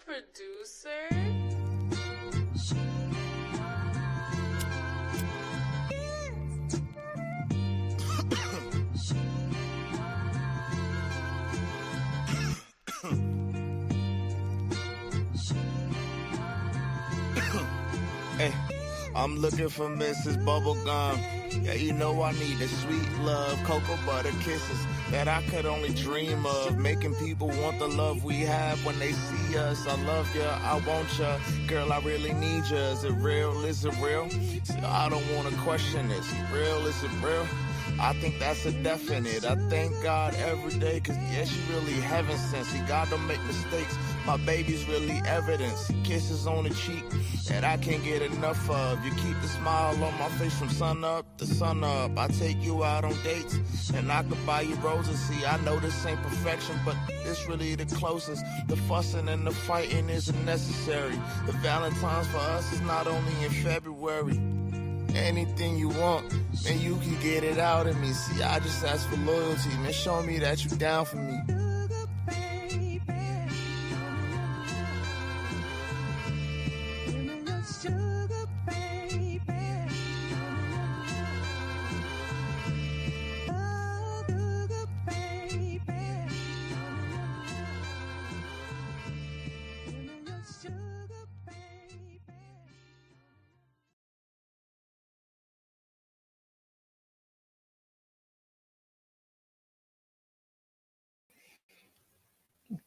producer? Hey, I'm looking for Mrs. Bubblegum. Yeah, you know I need the sweet love, cocoa butter kisses that I could only dream of. Making people want the love we have when they see us. I love ya, I want ya, girl, I really need ya. Is it real? Is it real? See, I don't want to question it. Is it real? Is it real? I think that's a definite. I thank God every day, cause yeah, she really heaven sent. See, God don't make mistakes. My baby's really evidence. Kisses on the cheek that I can't get enough of. You keep the smile on my face from sun up to sun up. I take you out on dates and I could buy you roses. See, I know this ain't perfection, but this really the closest. The fussing and the fighting isn't necessary. The Valentine's for us is not only in February. Anything you want, man, you can get it out of me. See, I just ask for loyalty, man. Show me that you down for me.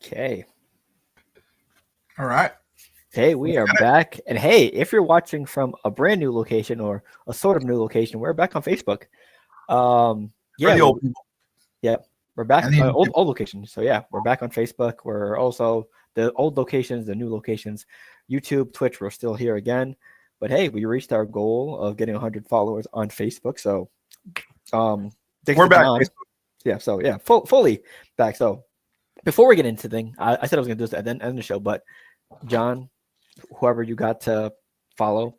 Okay. All right. Hey, we are back. And hey, if you're watching from a brand new location or a sort of new location, we're back on Facebook. Yeah, the old people. Yeah, we're back And the on old locations. So yeah, we're back on Facebook. We're also the old locations, the new locations, YouTube, Twitch. We're still here again. But hey, we reached our goal of getting 100 followers on Facebook. So We're back. Yeah, so yeah, fully back. So before we get into thing, I said I was gonna do this at the end of the show, but John, whoever you got to follow.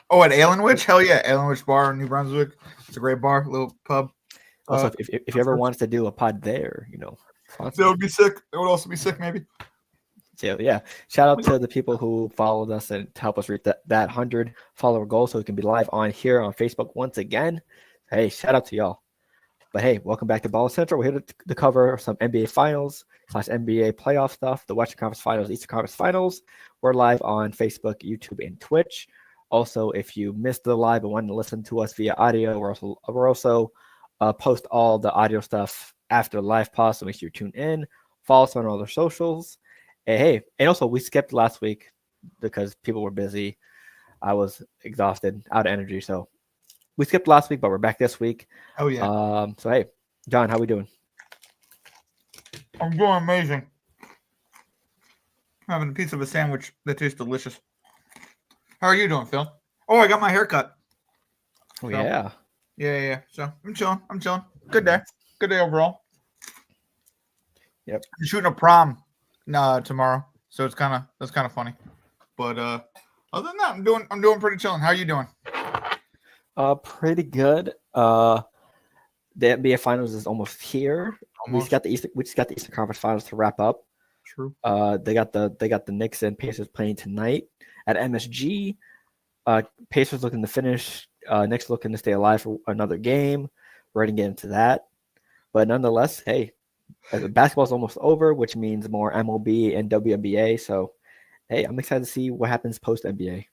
Oh, at Alenwich? Hell yeah, Alenwich Bar in New Brunswick. It's a great bar, little pub. Also, if you ever wanted to do a pod there, you know, that would be sick. It would also be sick, maybe. So yeah, shout out to the people who followed us and to help us reach that 100 follower goal, so we can be live on here on Facebook once again. Hey, shout out to y'all. But hey, welcome back to Ball Central. We're here to cover some NBA Finals / NBA playoff stuff, the Western Conference Finals, Eastern Conference Finals. We're live on Facebook, YouTube, and Twitch. Also, if you missed the live and wanted to listen to us via audio, we're also post all the audio stuff after the live pause, so make sure you tune in. Follow us on all our socials. And hey, and also we skipped last week because people were busy. I was exhausted, out of energy, so we skipped last week, but we're back this week. Oh yeah. So hey, John, how we doing? I'm doing amazing. I'm having a piece of a sandwich that tastes delicious. How are you doing, Phil? Oh, I got my hair cut. Oh, So, yeah. Yeah. So I'm chilling. Good day overall. Yep. I'm shooting a prom tomorrow, so that's kind of funny. But other than that, I'm doing pretty chilling. How are you doing? Pretty good. The NBA Finals is almost here. We just got the Eastern Conference Finals to wrap up. True. They got the Knicks and Pacers playing tonight at MSG. Pacers looking to finish. Knicks looking to stay alive for another game. We're going to get into that. But nonetheless, hey, basketball's almost over, which means more MLB and WNBA. So, hey, I'm excited to see what happens post NBA.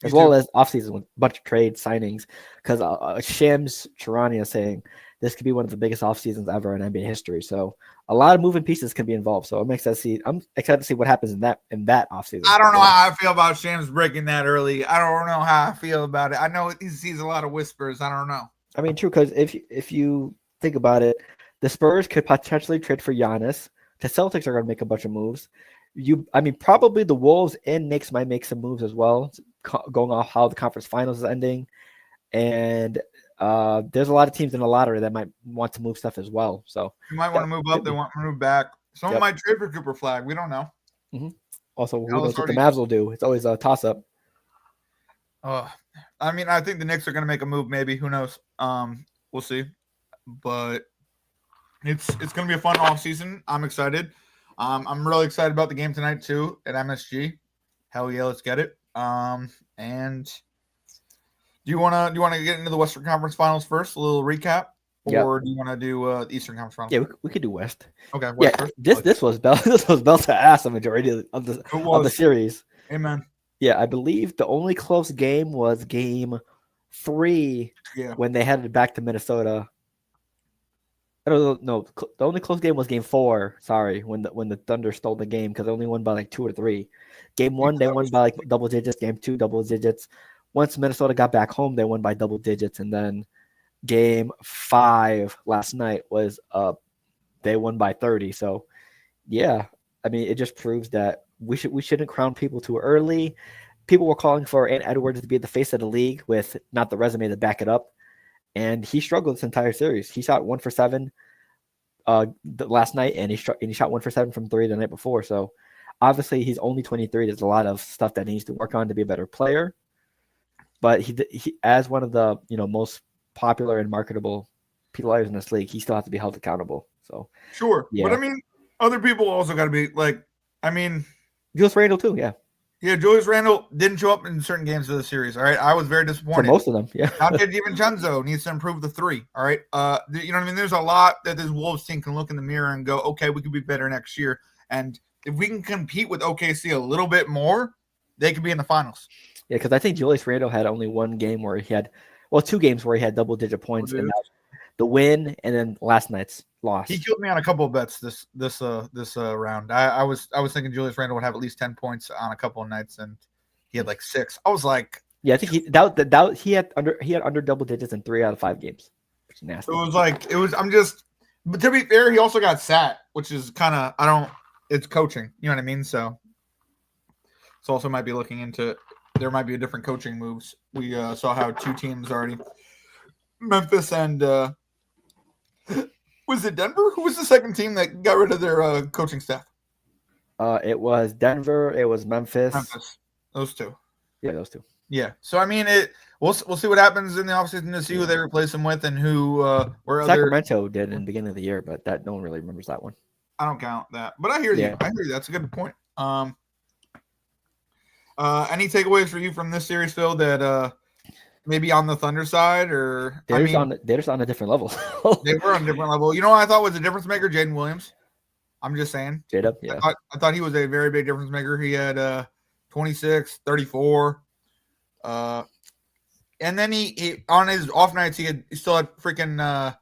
As well as offseason with a bunch of trade signings. Because Shams Charania is saying this could be one of the biggest off seasons ever in NBA history. So a lot of moving pieces can be involved. So I'm excited to see what happens in that offseason. I don't know how I feel about Shams breaking that early. I don't know how I feel about it. I know he sees a lot of whispers. I don't know. I mean, true, because if you think about it, the Spurs could potentially trade for Giannis. The Celtics are going to make a bunch of moves. Probably the Wolves and Knicks might make some moves as well, going off how the conference finals is ending. And there's a lot of teams in the lottery that might want to move stuff as well. So you might want to move up. They want to move back. Someone might trade for Cooper Flag. We don't know. Mm-hmm. Also, who knows what the Mavs will do? It's always a toss-up. I think the Knicks are going to make a move. Maybe, who knows? We'll see. But it's going to be a fun off season. I'm excited. I'm really excited about the game tonight too at MSG. Hell yeah, let's get it. And do you wanna get into the Western Conference Finals first? A little recap, or do you want to do the Eastern Conference Finals? Yeah, we could do West. Okay, West first. This was belt to ass the majority of the series. Amen. Yeah, I believe the only close game was game 3 when they headed back to Minnesota. I don't know. The only close game was game 4. Sorry, when the Thunder stole the game because they only won by like 2 or 3. Game 1 they won by like double digits. Game 2 double digits. Once Minnesota got back home, they won by double digits, and then game 5 last night was they won by 30. So yeah, I mean it just proves that we shouldn't crown people too early. People were calling for Ant Edwards to be the face of the league with not the resume to back it up. And he struggled this entire series. He shot 1 for 7 last night, and he shot 1 for 7 from 3 the night before. So obviously he's only 23. There's a lot of stuff that he needs to work on to be a better player. But he as one of the most popular and marketable players in this league, he still has to be held accountable. So sure, yeah. But I mean, other people also got to be like, I mean, Julius Randle too, yeah. Yeah, Julius Randle didn't show up in certain games of the series. All right, I was very disappointed. For most of them, yeah. Now DiVincenzo needs to improve the 3. All right, you know what I mean. There's a lot that this Wolves team can look in the mirror and go, okay, we could be better next year. And if we can compete with OKC a little bit more, they could be in the finals. Yeah, because I think Julius Randle had only 1 game where he had, 2 games where he had double-digit points, and the win, and then last night's loss. He killed me on a couple of bets this round. I was thinking Julius Randle would have at least 10 points on a couple of nights, and he had like 6. I was like, yeah, I think he had under double digits in 3 out of 5 games. Which is nasty. But to be fair, he also got sat, which is kind of it's coaching. You know what I mean? So it's also might be looking into. There might be a different coaching moves. We saw how 2 teams already, Memphis and was it Denver? Who was the second team that got rid of their coaching staff? It was Denver. It was Memphis. Those 2. Yeah, those 2. Yeah. So I mean, we'll see what happens in the offseason to see who they replace him with and who where Sacramento did in the beginning of the year, but that no one really remembers that one. I don't count that, but I hear you. I hear you. That's a good point. Any takeaways for you from this series, Phil? That maybe on the Thunder side, or they're just on a different level. They were on a different level. You know what I thought was a difference maker? Jaden Williams. I'm just saying. J-Dub, yeah. I thought he was a very big difference maker. He had 26, 34. And then he on his off nights he still had freaking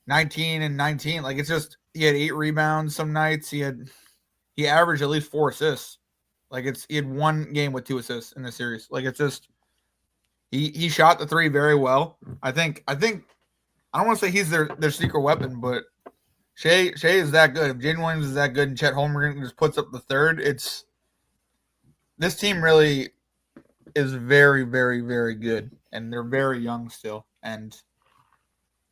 19 and 19. Like it's just he had 8 rebounds some nights. He averaged at least 4 assists. Like he had 1 game with 2 assists in the series. Like it's just he shot the 3 very well. I think I don't want to say he's their secret weapon, but Shea is that good. If Jaden Williams is that good and Chet Holmgren just puts up the 3rd, this team really is very, very, very good. And they're very young still. And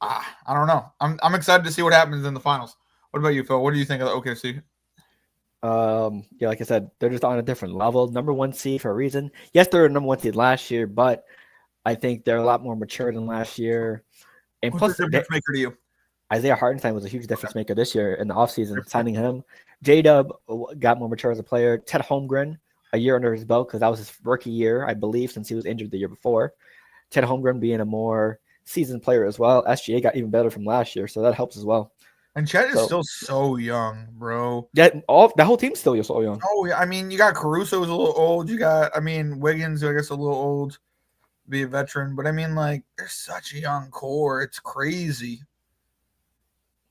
I don't know. I'm excited to see what happens in the finals. What about you, Phil? What do you think of the OKC? Yeah, like I said, they're just on a different level. Number 1 seed for a reason. Yes, they're a number 1 seed last year, but I think they're a lot more mature than last year. And what's the difference maker to you? Isaiah Hartenstein was a huge difference maker this year in the offseason, signing him. J-Dub got more mature as a player. Chet Holmgren, a year under his belt, because that was his rookie year, I believe, since he was injured the year before. Chet Holmgren being a more seasoned player as well. SGA got even better from last year, so that helps as well. And Chet is still so young, bro. Yeah, that whole team's still so young. Oh, yeah. I mean, you got Caruso who's a little old. You got, Wiggins, who I guess a little old, be a veteran. But, like, they're such a young core. It's crazy.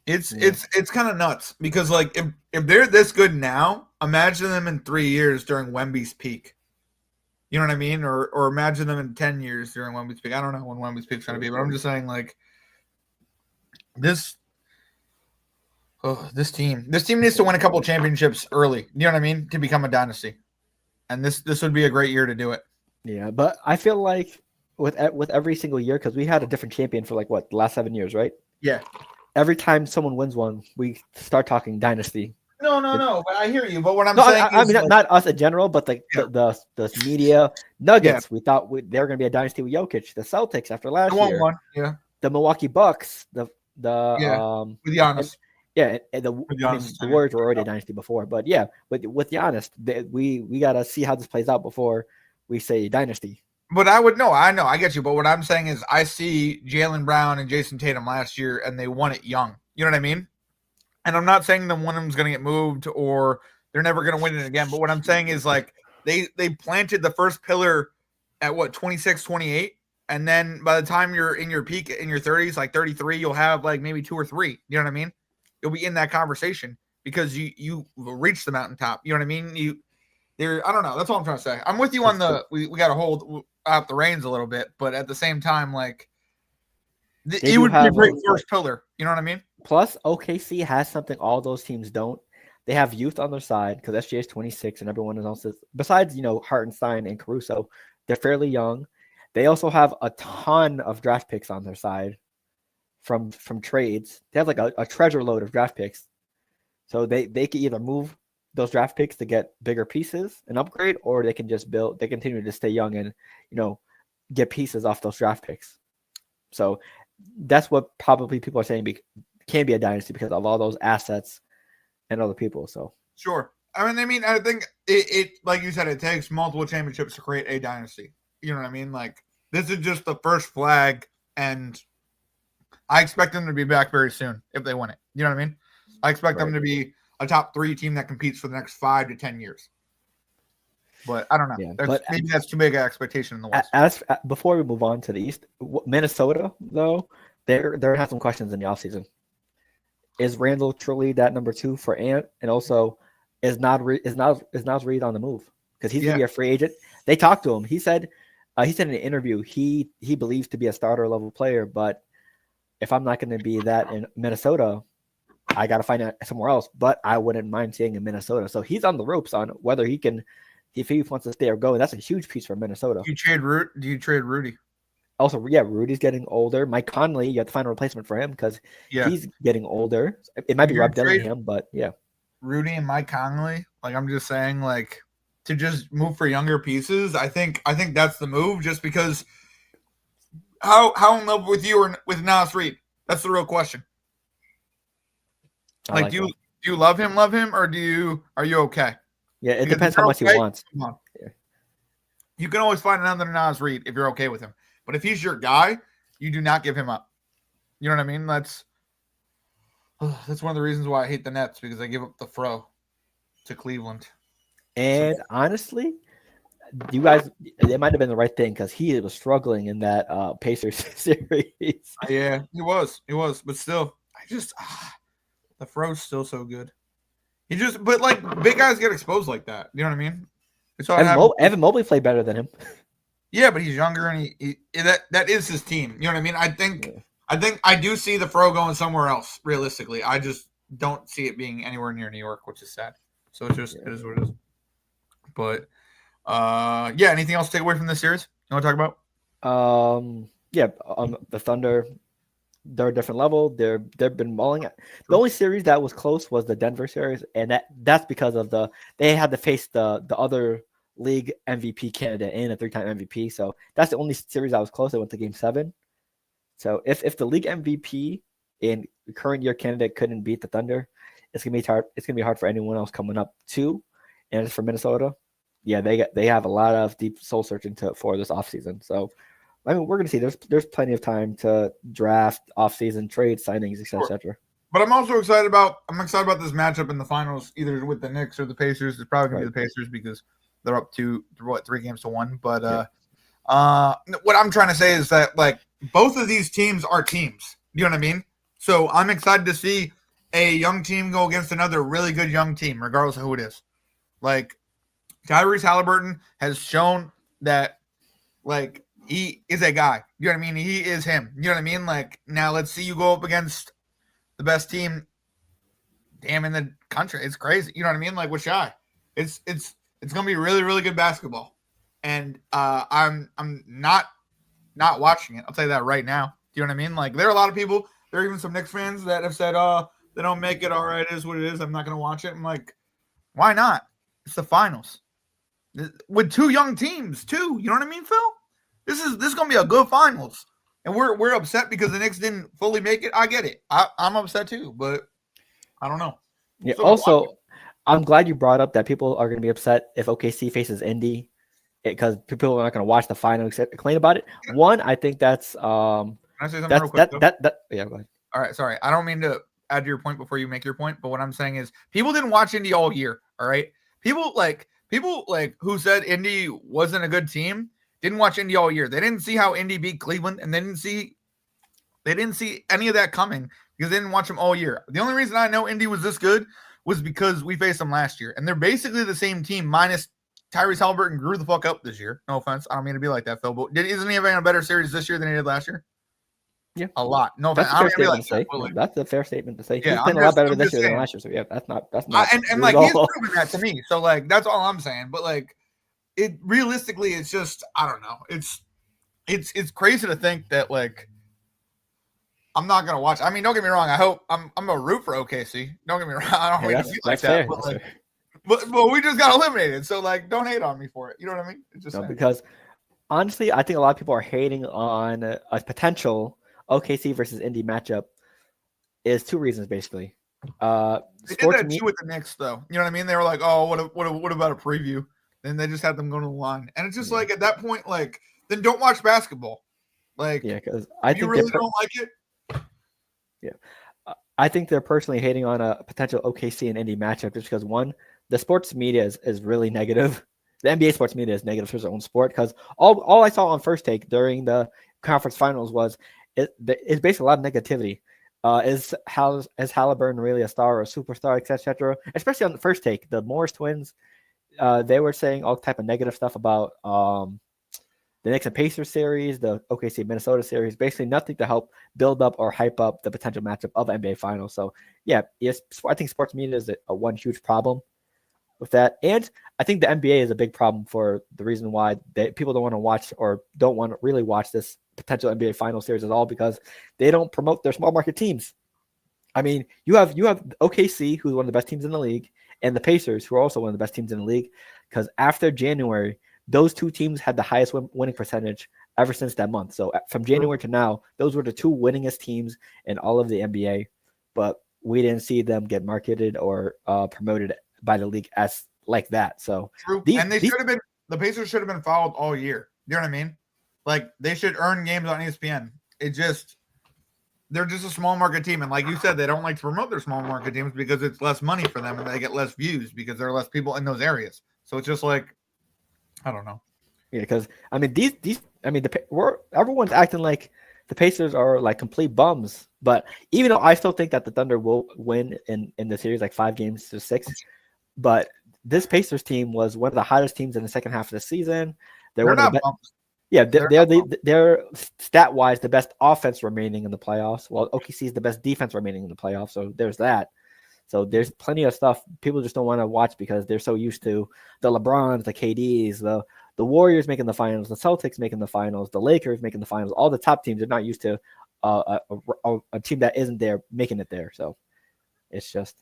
It's kind of nuts because, like, if they're this good now, imagine them in 3 years during Wemby's peak. You know what I mean? Or imagine them in 10 years during Wemby's peak. I don't know when Wemby's peak's going to be, but I'm just saying, like, this team needs to win a couple of championships early. You know what I mean? To become a dynasty. And this would be a great year to do it. Yeah, but I feel like with every single year, because we had a different champion for the last 7 years, right? Yeah. Every time someone wins one, we start talking dynasty. No. But I hear you. But what I'm saying I mean, not us in general, but the media Nuggets. Yeah. We thought they were going to be a dynasty with Jokic. The Celtics after last year. One. Yeah. The Milwaukee Bucks. With Giannis. Yeah, and the Warriors were already a dynasty before, but yeah, with Giannis, we gotta see how this plays out before we say dynasty. But I know, I get you. But what I'm saying is, I see Jaylen Brown and Jason Tatum last year, and they won it young. You know what I mean? And I'm not saying that one of them's going to get moved or they're never going to win it again. But what I'm saying is, like, they planted the first pillar at what, 26, 28, and then by the time you're in your peak in your 30s, like 33, you'll have like maybe 2 or 3. You know what I mean? You'll be in that conversation because you reached the mountaintop. You know what I mean? I don't know. That's all I'm trying to say. I'm with you on we got to hold out the reins a little bit, but at the same time, like, it would be a great first pillar. You know what I mean? Plus, OKC has something all those teams don't. They have youth on their side because SGA is 26 and everyone else is, besides, Hartenstein and Caruso, they're fairly young. They also have a ton of draft picks on their side from trades. They have like a treasure load of draft picks. So they can either move those draft picks to get bigger pieces and upgrade, or they can just they continue to stay young and, get pieces off those draft picks. So that's what probably people are saying can be a dynasty because of all those assets and other people. So sure. I think it like you said, it takes multiple championships to create a dynasty. You know what I mean? Like, this is just the first flag, and I expect them to be back very soon if they win it. You know what I mean? I expect them to be a top 3 team that competes for the next 5 to 10 years. But I don't know. Yeah, maybe that's too big an expectation in the West. Before we move on to the East, Minnesota, though, they're going to have some questions in the offseason. Is Randall truly that number 2 for Ant? And also, is Naz Reid on the move? Because he's going to be a free agent. They talked to him. He said in an interview he believes to be a starter level player, but if I'm not going to be that in Minnesota, I got to find out somewhere else. But I wouldn't mind seeing in Minnesota. So he's on the ropes on whether he can, if he wants to stay or go. That's a huge piece for Minnesota. Do you trade Rudy? Also, yeah, Rudy's getting older. Mike Conley, you have to find a replacement for him because he's getting older. It might be Rob Dillingham, but yeah. Rudy and Mike Conley, like, I'm just saying, like, to just move for younger pieces, I think that's the move. Just because, how in love with you or with Naz Reid? That's the real question. Like, do you love him, or are you okay? Yeah, it depends how much he wants. Come on. Yeah. You can always find another Naz Reid if you're okay with him. But if he's your guy, you do not give him up. You know what I mean? That's one of the reasons why I hate the Nets, because I give up the fro to Cleveland. And honestly, you guys, it might have been the right thing because he was struggling in that Pacers series. Yeah, he was. But still, the fro's still so good. But like, big guys get exposed like that. You know what I mean? Evan Mobley played better than him. Yeah, but he's younger, and that is his team. You know what I mean? I think I do see the fro going somewhere else. Realistically, I just don't see it being anywhere near New York, which is sad. So it is what it is. But anything else to take away from this series you want to talk about? The Thunder, they're a different level. They've been mauling it. The only series that was close was the Denver series, and that's because of they had to face the other league MVP candidate and a 3-time MVP. So that's the only series that was close. They went to Game 7. So if the league MVP and current year candidate couldn't beat the Thunder, it's gonna be hard. It's gonna be hard for anyone else coming up too. And as for Minnesota, yeah, they have a lot of deep soul searching for this offseason. So we're gonna see. There's plenty of time to draft, offseason trade, signings, etc. But I'm also excited about this matchup in the finals, either with the Knicks or the Pacers. It's probably gonna be the Pacers because they're up 3-1. But what I'm trying to say is that, like, both of these teams are teams. You know what I mean? So I'm excited to see a young team go against another really good young team, regardless of who it is. Like, Tyrese Halliburton has shown that, like, he is a guy. You know what I mean? He is him. You know what I mean? Like, now let's see you go up against the best team, in the country. It's crazy. You know what I mean? Like, with Shy. It's gonna be really, really good basketball. And I'm not watching it. I'll tell you that right now. Do you know what I mean? Like, there are a lot of people, there are even some Knicks fans that have said, they don't make it. All right, it is what it is. I'm not going to watch it. I'm like, why not? It's the finals. With 2 young teams, too. You know what I mean, Phil? This is going to be a good finals. And we're upset because the Knicks didn't fully make it. I get it. I'm upset, too. But I don't know. Yeah. Still gonna watch Also, I'm glad you brought up that people are going to be upset if OKC faces Indy because people are not going to watch the final except complain about it. One, I think that's Can I say something real quick? yeah. Go ahead. All right, sorry. I don't mean to add to your point before you make your point, but what I'm saying is people didn't watch Indy all year. All right. People like who said Indy wasn't a good team didn't watch Indy all year. They didn't see how Indy beat Cleveland, and they didn't see any of that coming because they didn't watch them all year. The only reason I know Indy was this good was because we faced them last year, and they're basically the same team minus Tyrese Halliburton grew the fuck up this year. No offense, I don't mean to be like that, Phil, but isn't he having a better series this year than he did last year? Yeah, a lot. No, that's offense. a fair statement to say. Like, that's a fair statement to say. Yeah, he's playing a lot better this year than last year. So yeah, that's not. And like he's proven that to me. So like that's all I'm saying. But like it realistically, it's just I don't know. It's crazy to think that like I'm not gonna watch. I mean, don't get me wrong. I hope I'm a root for OKC. Don't get me wrong. I don't mean to be like that. But, like, but we just got eliminated. So like, don't hate on me for it. You know what I mean? It's just because honestly, I think a lot of people are hating on a potential OKC versus Indy matchup. Is two reasons basically. They did that too with the Knicks, though. You know what I mean? They were like, "Oh, what about a preview?" Then they just had them go to the line, and it's just like at that point, like, then don't watch basketball. Like, because I think you really don't like it. Yeah, I think they're personally hating on a potential OKC and Indy matchup just because one, the sports media is really negative. The NBA sports media is negative for their own sport because all I saw on First Take during the conference finals was it's basically a lot of negativity. Is Halliburton really a star or a superstar, etc. Especially on the First Take, the Morris twins, they were saying all type of negative stuff about the Knicks and Pacers series, the OKC Minnesota series, basically nothing to help build up or hype up the potential matchup of NBA Finals. So yeah, yes, I think sports media is a one huge problem with that, and I think the NBA is a big problem for the reason why people don't want to watch or don't want to really watch this potential NBA Final series at all because they don't promote their small market teams. I mean, you have OKC, who's one of the best teams in the league, and the Pacers, who are also one of the best teams in the league, because after January, those two teams had the highest winning percentage ever since that month. So from January to now, those were the two winningest teams in all of the NBA, but we didn't see them get marketed or promoted by the league as like that. So the Pacers should have been followed all year. You know what I mean? Like they should earn games on ESPN. They're just a small market team. And like you said, they don't like to promote their small market teams because it's less money for them and they get less views because there are less people in those areas. So it's just like, I don't know. Yeah, because I mean everyone's acting like the Pacers are like complete bums. But even though I still think that the Thunder will win in the series like 5-6, but this Pacers team was one of the hottest teams in the second half of the season. They're not bums. Yeah, they're stat wise the best offense remaining in the playoffs. While OKC is the best defense remaining in the playoffs. So there's that. So there's plenty of stuff people just don't want to watch because they're so used to the LeBrons, the KDs, the Warriors making the finals, the Celtics making the finals, the Lakers making the finals. All the top teams are not used to a team that isn't there making it there. So it's just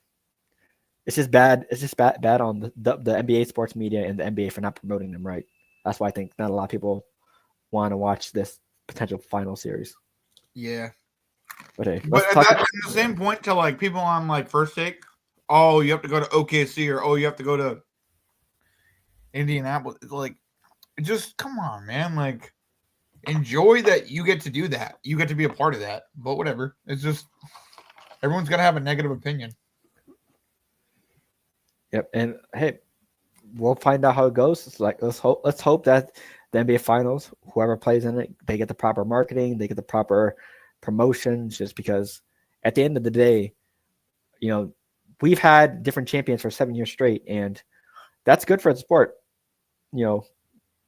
bad. It's just bad on the NBA sports media and the NBA for not promoting them right. That's why I think not a lot of people want to watch this potential final series. Yeah. But hey, but that's the same point to like people on like First Take. Oh, you have to go to OKC or you have to go to Indianapolis. It's like, just come on, man. Like, enjoy that you get to do that. You get to be a part of that. But whatever. It's just everyone's gonna have a negative opinion. Yep, and hey, we'll find out how it goes. It's like let's hope that the NBA Finals, whoever plays in it, they get the proper marketing, they get the proper promotions. Just because, at the end of the day, you know, we've had different champions for 7 years straight, and that's good for the sport. You know,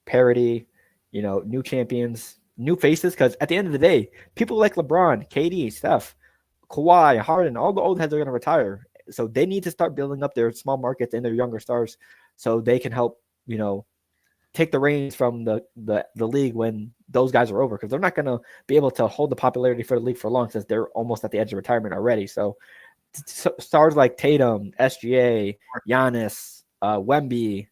parity, you know, new champions, new faces. Because at the end of the day, people like LeBron, KD, Steph, Kawhi, Harden, all the old heads are going to retire. So they need to start building up their small markets and their younger stars so they can help, you know, take the reins from the league when those guys are over, because they're not going to be able to hold the popularity for the league for long since they're almost at the edge of retirement already. So stars like Tatum, SGA, Giannis, Wemby,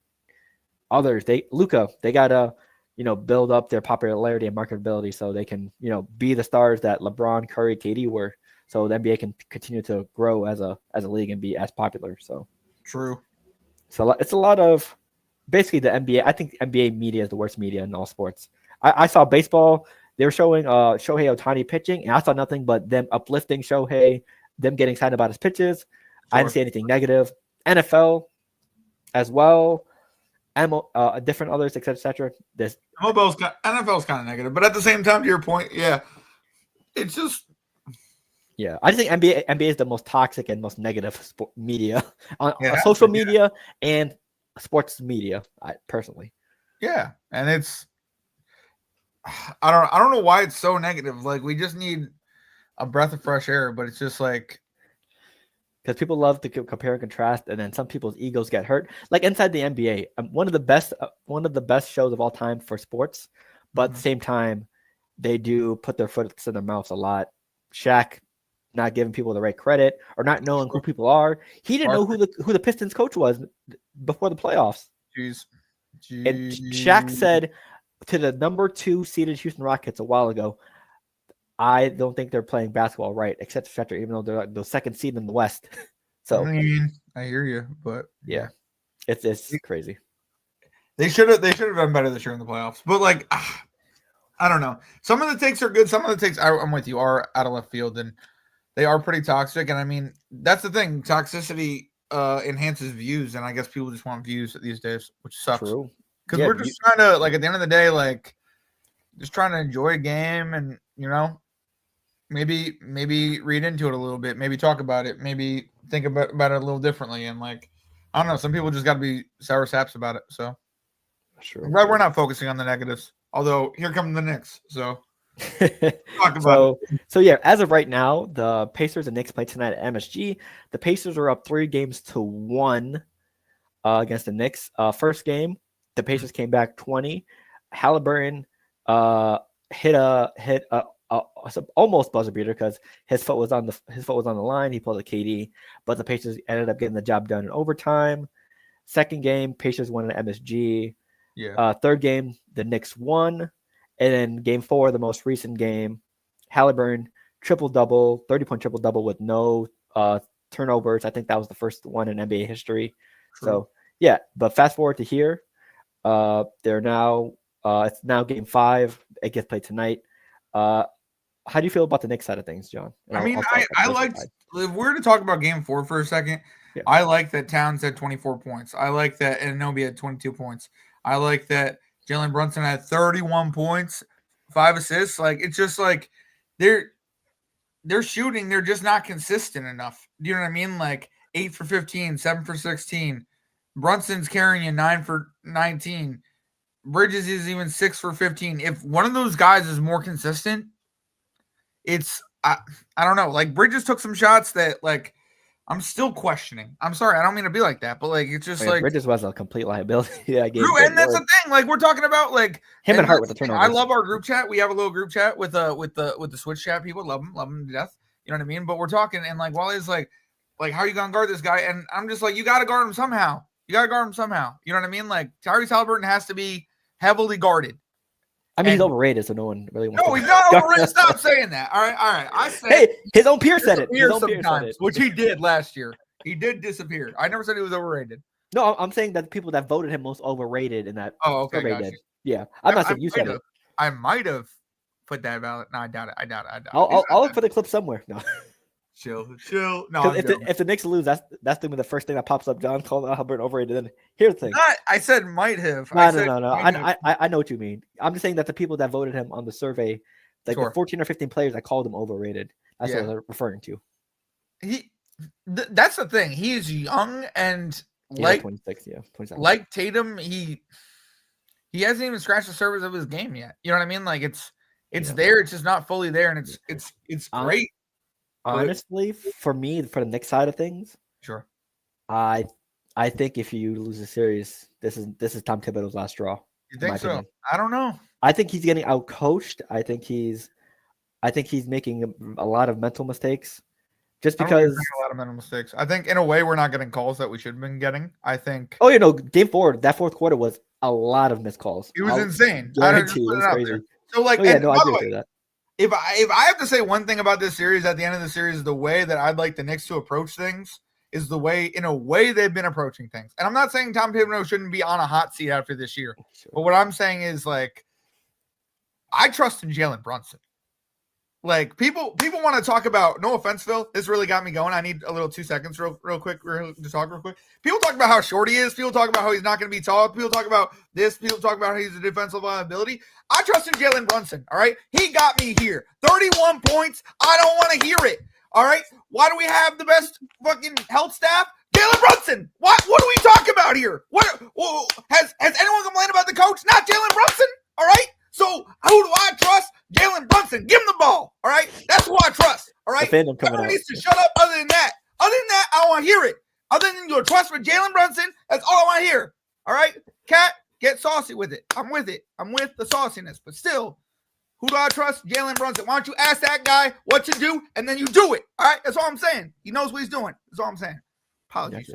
others, Luka, they got to, you know, build up their popularity and marketability so they can, you know, be the stars that LeBron, Curry, KD were. so the NBA can continue to grow as a league and be as popular. So True. so it's a lot of basically the NBA. I think NBA media is the worst media in all sports. I saw baseball. They were showing Shohei Ohtani pitching, and I saw nothing but them uplifting Shohei, them getting excited about his pitches. I didn't see anything negative. NFL as well, different others, etc. This NFL's kind of negative, but at the same time, to your point, yeah, it's just I just think NBA is the most toxic and most negative media on absolutely, social media and sports media. Personally, yeah, and it's I don't know why it's so negative. Like we just need a breath of fresh air, but it's just like because people love to compare and contrast, and then some people's egos get hurt. Like inside the NBA, one of the best shows of all time for sports, but at the same time, they do put their foot in their mouths a lot. Shaq not giving people the right credit or not knowing who people are. He didn't know who the Pistons coach was before the playoffs. Jeez. And Shaq said to the number 2 seeded Houston Rockets a while ago, I don't think they're playing basketball right, except for Schechter, even though they're the second seed in the West. So I mean, I hear you, but yeah, it's crazy. They should have done better this year in the playoffs. But like, I don't know. Some of the takes are good. Some of the takes I'm with you are out of left field, and they are pretty toxic. And I mean, that's the thing. Toxicity enhances views, and I guess people just want views these days, which sucks. True. Because we're just trying to, like, at the end of the day, like, just trying to enjoy a game, and maybe read into it a little bit, maybe talk about it, maybe think about it a little differently, and like, I don't know. Some people just got to be sour saps about it. So I'm glad we're not focusing on the negatives. Although here come the Knicks, so talk about it. So yeah, as of right now, the Pacers and Knicks play tonight at MSG. The Pacers are up 3-1 against the Knicks. First game, the Pacers came back 20. Halliburton hit a almost buzzer beater because his foot was on the line. He pulled a KD, but the Pacers ended up getting the job done in overtime. Second game, Pacers won at MSG. Yeah. Third game, the Knicks won. And then game 4, the most recent game, Halliburton, triple-double, 30-point triple-double with no turnovers. I think that was the first one in NBA history. True. So, yeah, but fast forward to here. They're now it's now game 5. It gets played tonight. How do you feel about the Knicks side of things, John? I mean, I liked – if we're to talk about game 4 for a second, I like that Towns had 24 points. I like that Anunoby had 22 points. I like that Jalen Brunson had 31 points, 5 assists. Like, it's just like they're shooting. They're just not consistent enough. Do you know what I mean? Like 8 for 15, 7 for 16. Brunson's carrying you 9 for 19. Bridges is even 6 for 15. If one of those guys is more consistent, it's I don't know. Like Bridges took some shots that like I'm still questioning. I'm sorry, I don't mean to be like that, but like it's just like Bridges was a complete liability. And that's the thing. Like we're talking about like him and Hart with the turnovers. I love our group chat. We have a little group chat with the Switch chat people. Love them to death. You know what I mean? But we're talking and like Wally's like how are you gonna guard this guy? And I'm just like, you gotta guard him somehow. You know what I mean? Like Tyrese Halliburton has to be heavily guarded. I mean, he's overrated, so no one really wants. No, he's not overrated. Stop saying that. All right. I said, hey, his own peer said it. Which he did last year. He did disappear. I never said he was overrated. No, I'm saying that the people that voted him most overrated in that. Oh, okay. Gotcha. Yeah, I'm not saying you said it. I might have put that ballot. No, I doubt it. I'll look for the clip somewhere. No. Chill. No, if the Knicks lose, that's the first thing that pops up. John calling Halliburton overrated. Then here's the thing. I said might have. No. I know what you mean. I'm just saying that the people that voted him on the survey, like the 14 or 15 players that called him overrated. That's what they're referring to. That's the thing. He is young and like 26, 27. Like Tatum, he hasn't even scratched the surface of his game yet. You know what I mean? Like it's there. It's just not fully there, and it's great. Honestly, for me, for the Knicks side of things, sure. I think if you lose the series, this is Tom Thibodeau's last straw. You think so? I don't know. I think he's getting outcoached. I think he's making a lot of mental mistakes. Just because a lot of mental mistakes. I think in a way we're not getting calls that we should have been getting. I think. Oh, game 4, that fourth quarter was a lot of missed calls. It was insane. It was crazy. So like, I agree with that. if I have to say one thing about this series at the end of the series, the way that I'd like the Knicks to approach things is the way they've been approaching things. And I'm not saying Tom Thibodeau shouldn't be on a hot seat after this year, but what I'm saying is like I trust in Jalen Brunson. Like people want to talk about, no offense, Phil, this really got me going. I need a little 2 seconds real quick to talk real quick. People talk about how short he is. People talk about how he's not going to be tall. People talk about this. People talk about how he's a defensive liability. I trust in Jalen Brunson. All right. He got me here. 31 points. I don't want to hear it. All right. Why do we have the best fucking health staff? Jalen Brunson. What do we talk about here? What has anyone complained about the coach? Not Jalen Brunson. All right. So who do I trust? Jalen Brunson. Give him the ball. All right. That's who I trust. All right. Everyone needs to shut up other than that. Other than that, I don't want to hear it. Other than your trust for Jalen Brunson, that's all I want to hear. All right. Cat, get saucy with it. I'm with it. I'm with the sauciness. But still, who do I trust? Jalen Brunson. Why don't you ask that guy what to do, and then you do it. All right. That's all I'm saying. He knows what he's doing. That's all I'm saying. Apologies.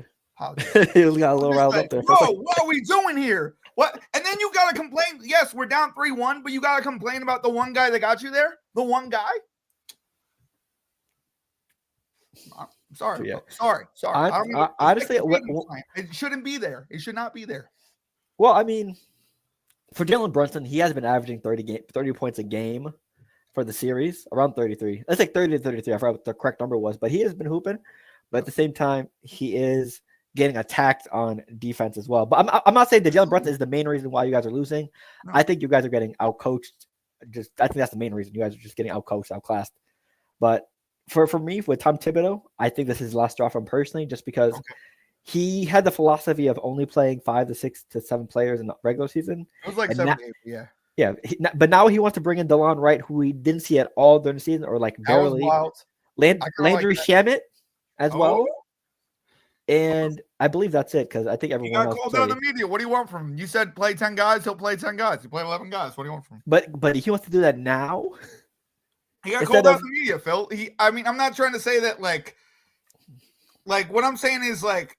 He got a little riled up there. Bro, what are we doing here? What? And then you got to complain. Yes, we're down 3-1, but you got to complain about the one guy that got you there? The one guy? I'm sorry. Yeah. Sorry. Honestly, it shouldn't be there. It should not be there. Well, I mean, for Jalen Brunson, he has been averaging 30 points a game for the series, around 33. Let's say 30 to 33. I forgot what the correct number was, but he has been hooping. But at the same time, he is getting attacked on defense as well. But I'm not saying that Jalen Brunson is the main reason why you guys are losing. No. I think you guys are getting outcoached. I think that's the main reason. You guys are just getting outcoached, outclassed. But for me, with Tom Thibodeau, I think this is his last straw for him personally, just because he had the philosophy of only playing 5 to 6 to 7 players in the regular season. It was like 7 games, yeah. Yeah, but now he wants to bring in DeLon Wright, who we didn't see at all during the season, or like barely. Landry Shamet as well. And I believe that's it, because I think everyone else called out the media. What do you want from him? You said play 10 guys, he'll play 10 guys. He played 11 guys. What do you want from him? But he wants to do that now. He got called out the media, Phil. I'm not trying to say that like what I'm saying is like,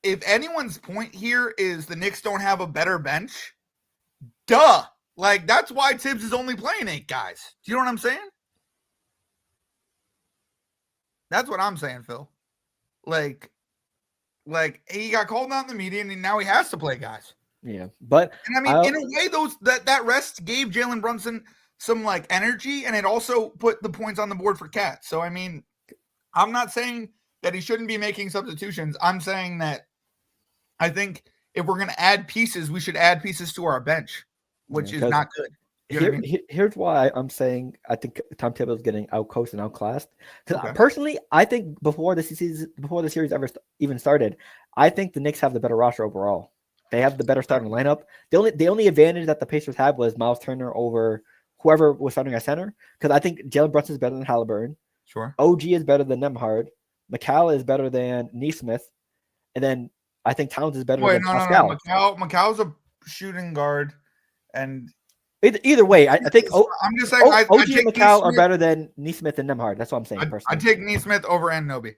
if anyone's point here is the Knicks don't have a better bench, duh. Like, that's why Tibbs is only playing 8 guys. Do you know what I'm saying? That's what I'm saying, Phil. Like he got called out in the media, and now he has to play guys. Yeah, but and I mean, in a way, that rest gave Jalen Brunson some like energy, and it also put the points on the board for Cat. So I mean, I'm not saying that he shouldn't be making substitutions. I'm saying that I think if we're going to add pieces, we should add pieces to our bench, which is not good. Here's why I'm saying I think Tom Thibodeau is getting outcoached and outclassed. Because personally, I think before the series ever even started, I think the Knicks have the better roster overall. They have the better starting lineup. The only advantage that the Pacers had was Miles Turner over whoever was starting at center. Because I think Jalen Brunson is better than Halliburton. Sure. OG is better than Nembhard. McCall is better than Nesmith. And then I think Towns is better than Pascal. No. McCall's a shooting guard, and either way, I think I'm just saying OG and McCall are better than Nesmith and Nembhard. That's what I'm saying. I take Nesmith over Anunoby.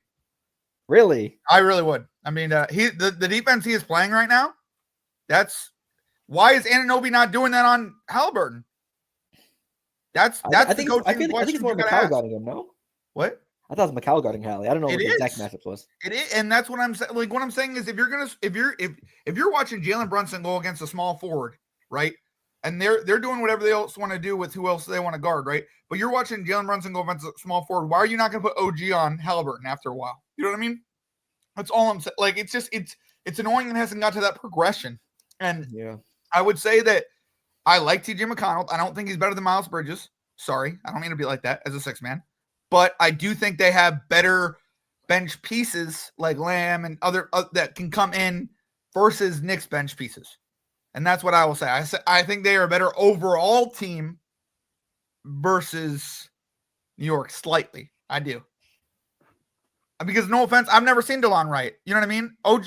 Really? I really would. I mean, the defense he is playing right now. That's why is Anunoby not doing that on Halliburton? That's I think it's more McCall guarding him. No. What? I thought it was McCall guarding Hallie. I don't know what the exact matchup was. It is, and that's what I'm saying. Like what I'm saying is, if you're watching Jalen Brunson go against a small forward, right, and they're doing whatever they else want to do with who else they want to guard, right, but you're watching Jalen Brunson go against a small forward. Why are you not going to put OG on Halliburton after a while? You know what I mean? That's all I'm saying. Like it's just it's annoying and hasn't got to that progression. And yeah, I would say that I like TJ McConnell. I don't think he's better than Miles Bridges. Sorry, I don't mean to be like that as a 6-man. But I do think they have better bench pieces like Lamb and other that can come in versus Knicks bench pieces. And that's what I will say. I think they are a better overall team versus New York slightly. I do. Because no offense, I've never seen DeLon Wright. You know what I mean? OG,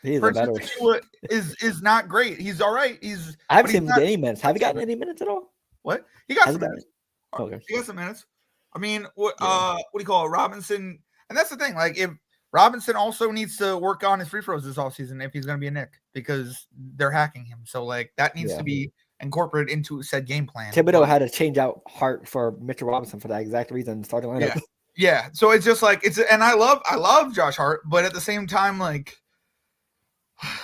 he's better. is not great. He's all right. I haven't seen him get any minutes. Have you gotten any minutes at all? What? He got some minutes. Okay. He got some minutes. I mean, what do you call it? Robinson. And that's the thing. Like, if Robinson also needs to work on his free throws this offseason if he's going to be a Knick, because they're hacking him. So, like, that needs to be incorporated into said game plan. Thibodeau had to change out Hart for Mitchell Robinson for that exact reason. Starting lineup. Yeah. So it's just like and I love Josh Hart, but at the same time, like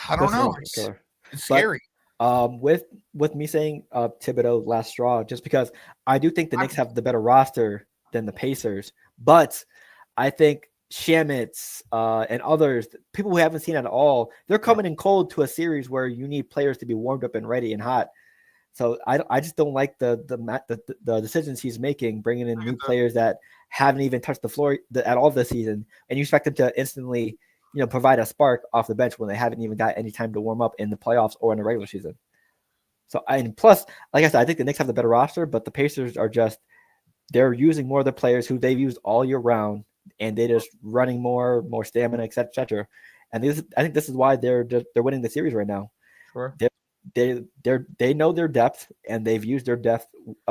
I don't know, it's scary. With me saying Thibodeau last straw, just because I do think the Knicks have the better roster than the Pacers, but I think Shamitz and others, people who haven't seen it at all, they're coming in cold to a series where you need players to be warmed up and ready and hot. So I just don't like the decisions he's making, bringing in new players that haven't even touched the floor at all this season, and you expect them to instantly, provide a spark off the bench when they haven't even got any time to warm up in the playoffs or in the regular season. So, and plus, like I said, I think the Knicks have the better roster, but the Pacers are they're using more of the players who they've used all year round, and they're just running more stamina, et cetera. And I think this is why they're winning the series right now. Sure. They know their depth, and they've used their depth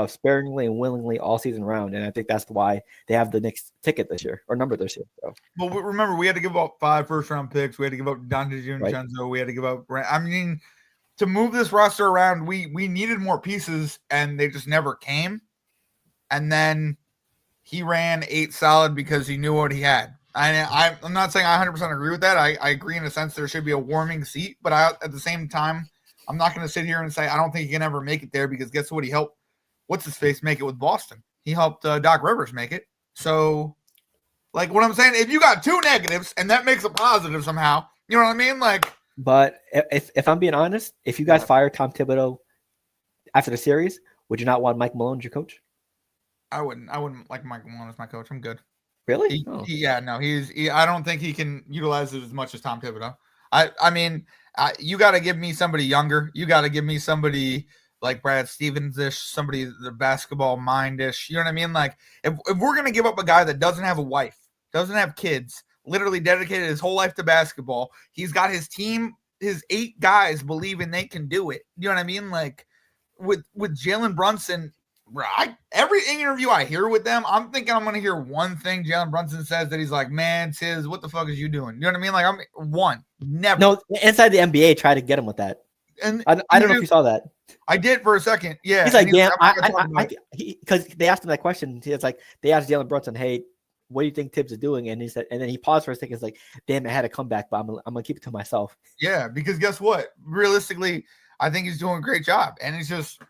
sparingly and willingly all season round, and I think that's why they have the Knicks ticket this year or number this year. So. Well, remember we had to give up 5 first-round picks. We had to give up Dante DiVincenzo. Right. We had to give up. I mean, to move this roster around, we needed more pieces, and they just never came. And then he ran 8 solid because he knew what he had. I'm not saying I 100% agree with that. I agree in a sense there should be a warming seat, but at the same time, I'm not going to sit here and say I don't think he can ever make it there because guess what? He helped what's-his-face make it with Boston. He helped Doc Rivers make it. So, like what I'm saying, if you got 2 negatives and that makes a positive somehow, you know what I mean? Like, but if I'm being honest, if you guys fire Tom Thibodeau after the series, would you not want Mike Malone as your coach? I wouldn't like Mike Malone as my coach. I'm good. Really? I don't think he can utilize it as much as Tom Thibodeau. I mean, you got to give me somebody younger. You got to give me somebody like Brad Stevens-ish, somebody the basketball mind-ish. You know what I mean? Like, if we're going to give up a guy that doesn't have a wife, doesn't have kids, literally dedicated his whole life to basketball, he's got his team, his 8 guys believing they can do it. You know what I mean? Like, with Jalen Brunson, every interview I hear with them, I'm thinking I'm going to hear one thing Jalen Brunson says that he's like, man, Tiz, what the fuck is you doing? You know what I mean? Like, never. No, inside the NBA, try to get him with that. And I don't know if you saw that. I did for a second. Yeah. He's like, damn, because they asked him that question. It's like, they asked Jalen Brunson, hey, what do you think Tibbs is doing? And he said, and then he paused for a second. It's like, damn, I had a comeback, but I'm going to keep it to myself. Yeah. Because guess what? Realistically, I think he's doing a great job. And it's just,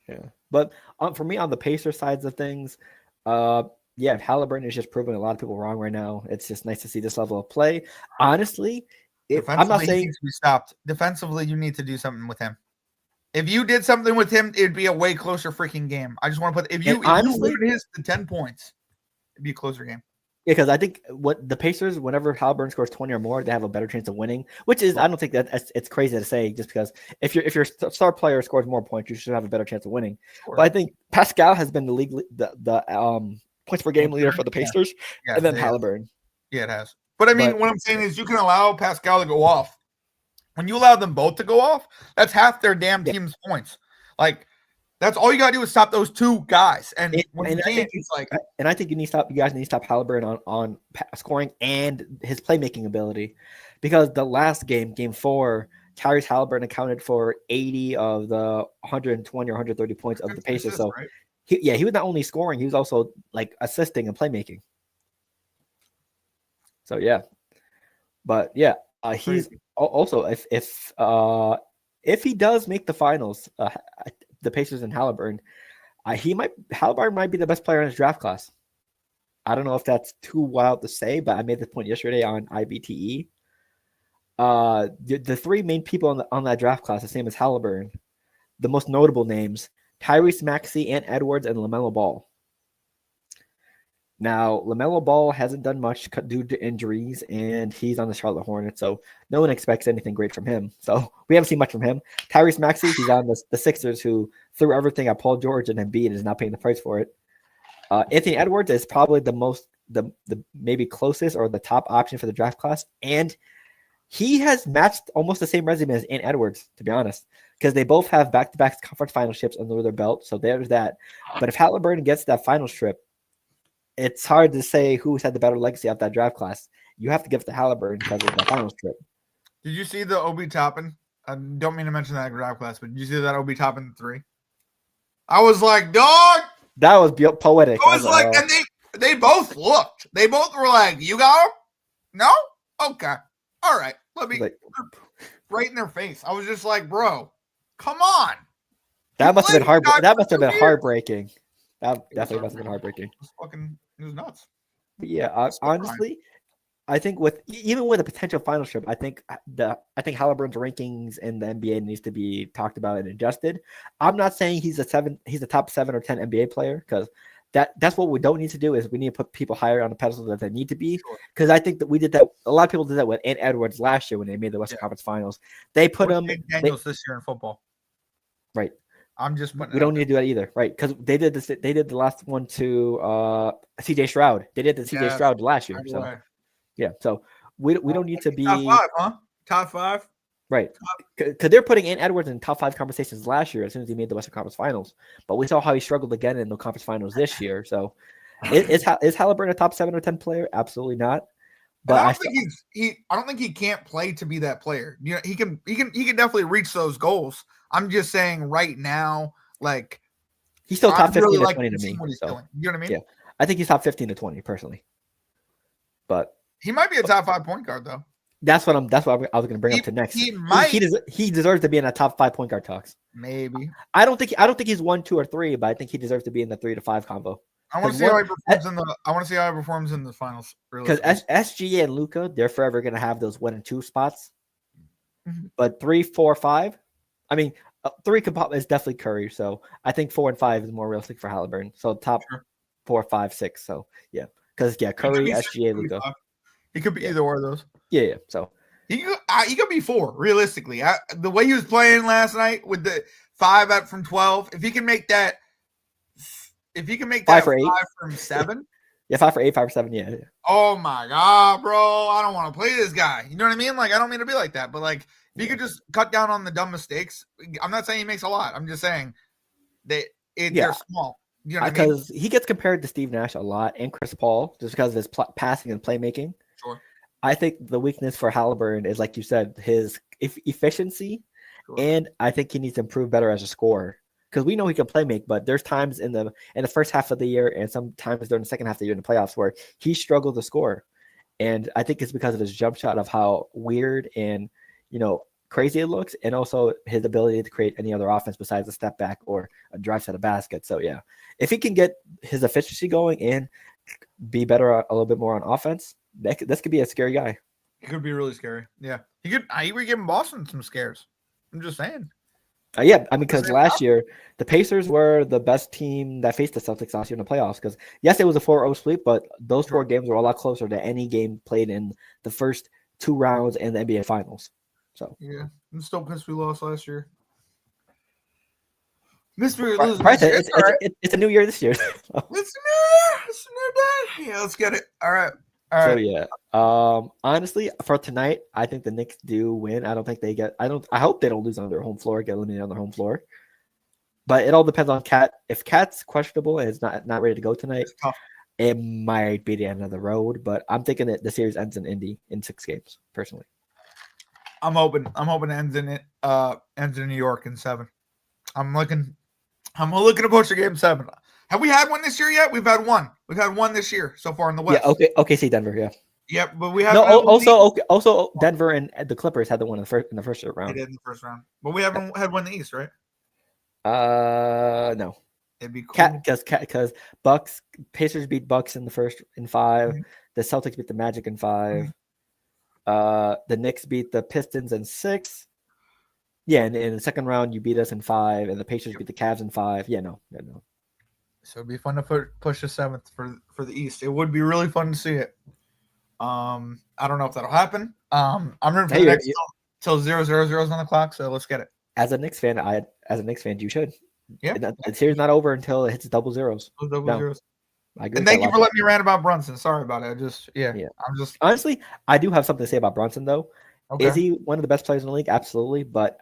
yeah. But for me, on the Pacer sides of things, Halliburton is just proving a lot of people wrong right now. It's just nice to see this level of play. Honestly, I'm not saying he needs to be stopped. Defensively, you need to do something with him. If you did something with him, it'd be a way closer freaking game. I just want to put if you limited his to 10 points, it'd be a closer game. Yeah, because I think what the Pacers, whenever Halliburton scores 20 or more, they have a better chance of winning. Which is, I don't think that it's crazy to say, just because if your star player scores more points, you should have a better chance of winning. Sure. But I think Pascal has been the league the points per game leader for the Pacers, and then Halliburton. Yeah, it has. But I mean, what I'm saying is, you can allow Pascal to go off. When you allow them both to go off, that's half their damn team's points. Like, that's all you gotta do is stop those 2 guys. And I think you guys need to stop Halliburton on scoring and his playmaking ability, because the last game 4, Tyrese Halliburton accounted for 80 of the 120 or 130 points of the Pacers. So right? He was not only scoring, he was also like assisting and playmaking. So he's also if he does make the finals, the Pacers and Halliburton, Halliburton might be the best player in his draft class. I don't know if that's too wild to say, but I made this point yesterday on IBTE. The 3 main people on that draft class, the same as Halliburton, the most notable names: Tyrese Maxey, Ant Edwards, and LaMelo Ball. Now, LaMelo Ball hasn't done much due to injuries, and he's on the Charlotte Hornets, so no one expects anything great from him. So we haven't seen much from him. Tyrese Maxey, he's on the Sixers, who threw everything at Paul George and Embiid and is not paying the price for it. Anthony Edwards is probably the maybe closest or the top option for the draft class, and he has matched almost the same resume as Ant Edwards, to be honest, because they both have back-to-back conference finalships under their belt, so there's that. But if Halliburton gets that finals trip, it's hard to say who's had the better legacy of that draft class. You have to give it to Halliburton because of the finals trip. Did you see the Obi Toppin I don't mean to mention that draft class, but did you see that I'll be top in the 3? I was like, dog. That was poetic. I was like, and they both looked. They both were like, you got him? No? Okay. All right. Let me right in their face. I was just like, bro, come on. That must have been heartbreaking. That must have been heartbreaking. That definitely must have been heartbreaking. It was nuts. But yeah, honestly, I think even with a potential final trip, I think Halliburton's rankings in the NBA needs to be talked about and adjusted. I'm not saying he's a top 7 or 10 NBA player, because that's what we don't need to do. Is we need to put people higher on the pedestal that they need to be. Because I think that we did that. A lot of people did that with Ant Edwards last year when they made the Western Conference Finals. They put him Daniels this year in football. Right. We don't need to do that either, right? Because they did this. They did the last one to CJ Stroud. They did the CJ Stroud last year. So yeah, so we don't need to be top 5, huh? Top 5, right? Because they're putting in Edwards in top 5 conversations last year as soon as he made the Western Conference Finals. But we saw how he struggled again in the conference finals this year. So is Halliburton a top 7 or 10 player? Absolutely not. But I don't think he can't play to be that player. You know, he can definitely reach those goals. I'm just saying right now, like, he's still top 15 to 20 to me. So, you know what I mean? Yeah, I think he's top 15 to 20 personally. But he might be a top 5 point guard though. That's what I was going to bring up to next. He deserves to be in the top 5 point guard talks. Maybe. I don't think he's 1, 2, or 3, but I think he deserves to be in the 3 to 5 combo. I want to see how he performs in the finals. Because SGA and Luka, they're forever going to have those 1 and 2 spots. Mm-hmm. But 3, 4, 5. I mean, 3 is definitely Curry. So I think 4 and 5 is more realistic for Halliburton. So top 4, 5, 6. So yeah, because Curry, SGA, Luka. He could be either one of those. Yeah. So he could be 4 realistically. The way he was playing last night with the 5 out from 12, if he can make that 5 for 8 from 7. Yeah, 5 for 8, 5 for 7. Yeah. Oh my God, bro! I don't want to play this guy. You know what I mean? Like, I don't mean to be like that, but like, if he could just cut down on the dumb mistakes. I'm not saying he makes a lot. I'm just saying they're small. You know what I mean? Because he gets compared to Steve Nash a lot and Chris Paul just because of his passing and playmaking. Sure. I think the weakness for Halliburton is, like you said, his efficiency, and I think he needs to improve better as a scorer. Because we know he can play make, but there's times in the first half of the year and sometimes during the second half of the year in the playoffs where he struggled to score. And I think it's because of his jump shot, of how weird and, crazy it looks, and also his ability to create any other offense besides a step back or a drive to the basket. So yeah, if he can get his efficiency going and be better a little bit more on offense, this could be a scary guy. He could be really scary. Yeah, he could give Boston some scares. I'm just saying. Yeah, I mean, because last year the Pacers were the best team that faced the Celtics last year in the playoffs. Because yes, it was a 4-0 sweep, but those 4 games were a lot closer to any game played in the first 2 rounds in the NBA Finals. So yeah, I'm still pissed we lost last year. It's a new year this year. It's a new day. Yeah, let's get it. All right. So yeah, honestly, for tonight, I think the Knicks do win. I don't think they get. I hope they don't lose on their home floor, get eliminated on their home floor. But it all depends on Cat. If Cat's questionable and is not ready to go tonight, it might be the end of the road. But I'm thinking that the series ends in Indy in 6 games. Personally, I'm hoping it ends in New York in 7. I'm looking to push a game 7. Have we had one this year yet? We've had one. We've had one this year so far in the West. Yeah, okay. OKC, Denver, yeah. Yep, but we have also Denver and the Clippers had the one in the first round. They did in the first round, but we haven't had one in the East, right? No. It'd be cool because Bucks, Pacers beat Bucks in 5. Mm-hmm. The Celtics beat the Magic in 5. Mm-hmm. The Knicks beat the Pistons in 6. Yeah, and in the second round you beat us in 5, and the Pacers beat the Cavs in 5. Yeah, no. So it'd be fun to push the 7th for the East. It would be really fun to see it. I don't know if that'll happen. I'm rooting for the next till 0-0-0 is on the clock. So let's get it. As a Knicks fan, you should. Yeah, the series not over until it hits double zeros. Zeros. And thank you for letting me rant about Brunson. Sorry about it. I'm just honestly, I do have something to say about Brunson though. Okay. Is he one of the best players in the league? Absolutely, but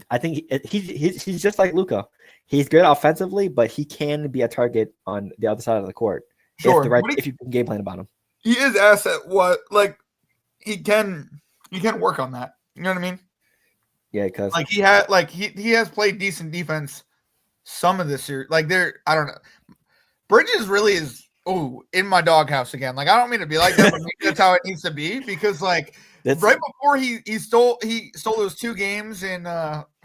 I think he's just like Luka. He's good offensively, but he can be a target on the other side of the court. Sure. If you can game plan about him. He is asset. He can work on that. You know what I mean? Yeah, because Like he has played decent defense some of this year. Like I don't know. Bridges really is in my doghouse again. Like I don't mean to be like that, but maybe that's how it needs to be because like right before he stole those 2 games in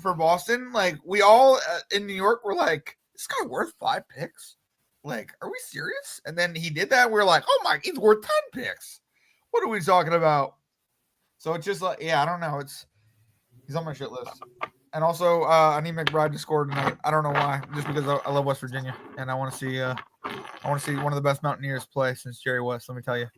for Boston. Like we all in New York were like, this guy worth 5 picks. Like, are we serious? And then he did that. We're like, oh my, he's worth 10 picks. What are we talking about? So it's just like, yeah, I don't know. He's on my shit list. And also, I need McBride to score tonight. I don't know why. Just because I love West Virginia and I want to see one of the best Mountaineers play since Jerry West. Let me tell you.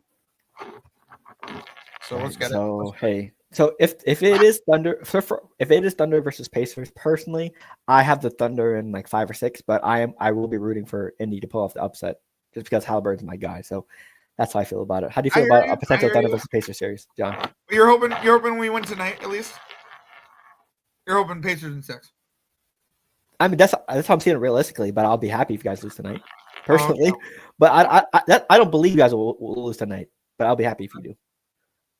So let's get it. So if it is Thunder, if it is Thunder versus Pacers, personally, I have the Thunder in like 5 or 6, but I will be rooting for Indy to pull off the upset just because Halliburton's my guy. So that's how I feel about it. How do you feel about a potential Thunder versus Pacers series, John? You're hoping we win tonight at least. You're hoping Pacers in 6. I mean that's how I'm seeing it realistically, but I'll be happy if you guys lose tonight, personally. But I don't believe you guys will lose tonight, but I'll be happy if you do.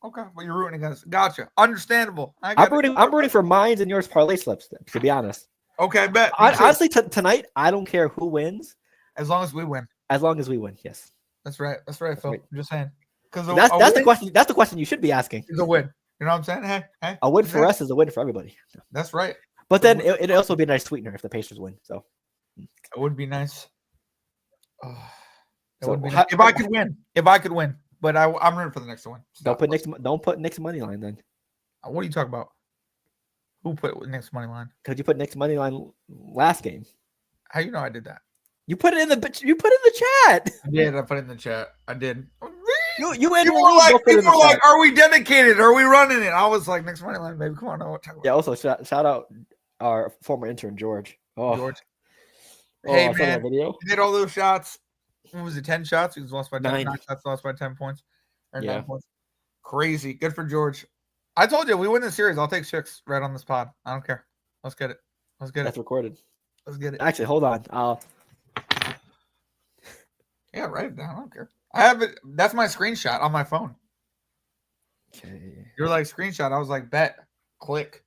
Okay, well you're rooting against. Gotcha. Understandable. I'm rooting for mines and yours parlay slips. To be honest. Okay, bet. Honestly, tonight I don't care who wins, as long as we win. As long as we win, yes. That's right. Phil. Right. I'm just saying. Because that's the question. That's the question you should be asking. It's a win. You know what I'm saying? Hey. A win for us is a win for everybody. That's right. But then it'd also be a nice sweetener if the Pacers win. So it would be nice. Would be nice. If I could win. But I'm rooting for the next one. Don't put Knicks money line then. What are you talking about? Who put Knicks money line? Because you put Knicks money line last game. How you know I did that? You put it in the chat. I did. I put it in the chat. I did. You were like, are we dedicated? Are we running it? I was like, Knicks money line, baby. Come on. Yeah. Also, shout out our former intern George. George. Hey man, video. He did all those shots. What was it? 10 shots. He was lost by 9 shots. Lost by 10 points. Or 9 points. Crazy. Good for George. I told you we win the series. I'll take 6 right on this pod. I don't care. Let's get it. That's recorded. Let's get it. Actually, hold on. Yeah, write it down. I don't care. I have it. That's my screenshot on my phone. Okay. You're like screenshot. I was like, bet. Click.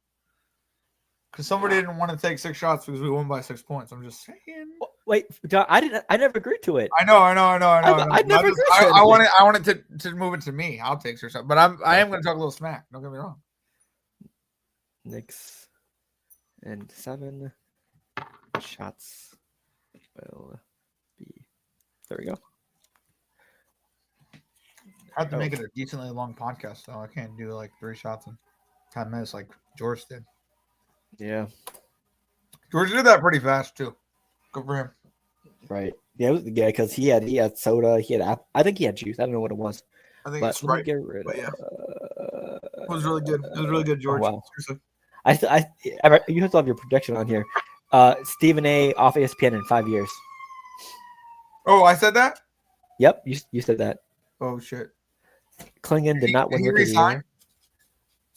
Because somebody didn't want to take 6 shots because we won by 6 points. I'm just saying. Wait, John, I never agreed to it. I know. I never agreed to it. I wanted to move it to me. I'll take 6 shots. But I am going to talk a little smack. Don't get me wrong. Knicks and 7 shots will be. There we go. I have to make it a decently long podcast, though. I can't do like 3 shots in 10 minutes like George did. Yeah. George did that pretty fast, too. Good for him. Right. Yeah, because he had soda. He had I think he had juice. I don't know what it was. I think it's right. Get rid of, it was really good. It was really good, George. Oh, wow. You have to have your prediction on here. Stephen A. off ESPN in 5 years. Oh, I said that? Yep, you said that. Oh, shit. Klingon did not win Rookie of the Year.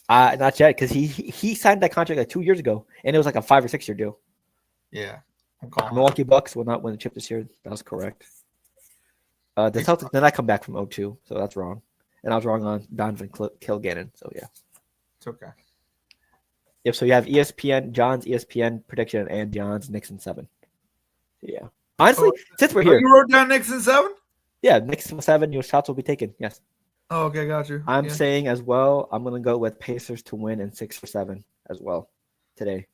Not yet, because he signed that contract like 2 years ago, and it was like a 5 or 6 year deal. Yeah. Milwaukee Bucks will not win the chip this year. That was correct. The Celtics did not come back from 0-2, so that's wrong. And I was wrong on Donovan Kilgannon, so yeah. It's okay. Yep, so you have John's ESPN prediction and John's Knicks in 7. Yeah. Honestly, since we're here. You wrote down Knicks in 7? Yeah, Knicks in 7, your shots will be taken, yes. Oh, okay, got you. I'm saying as well, I'm going to go with Pacers to win in 6 or 7 as well today.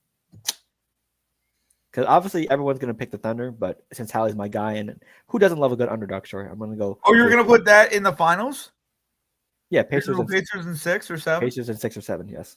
Because obviously everyone's going to pick the Thunder, but since Hallie's my guy, and who doesn't love a good underdog story, I'm going to go. Oh, you're going to put that in the finals? Yeah, Pacers in 6 or 7? Pacers in 6 or 7, yes.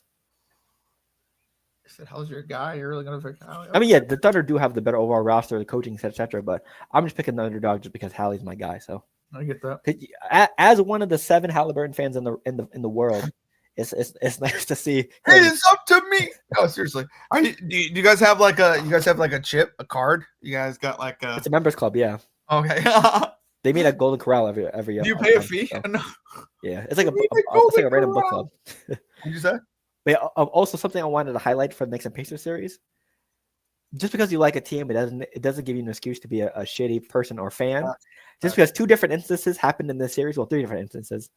I said, how's your guy? You're really going to pick Hallie? I mean, yeah, the Thunder do have the better overall roster, the coaching, etc. But I'm just picking the underdog just because Hallie's my guy. So I get that. As one of the 7 Halliburton fans in the world, it's nice to see. Hey, it's up to me. No, seriously. Do you guys have like a chip, a card? You guys got like a? It's a members club, yeah. Okay. They meet at Golden Corral every year. Do you pay a fee? So. No. Yeah, it's like a random book club. What did you say? But also something I wanted to highlight for the Knicks and Pacers series. Just because you like a team, it doesn't give you an excuse to be a shitty person or fan. Just because 2 different instances happened in this series, well, 3 different instances.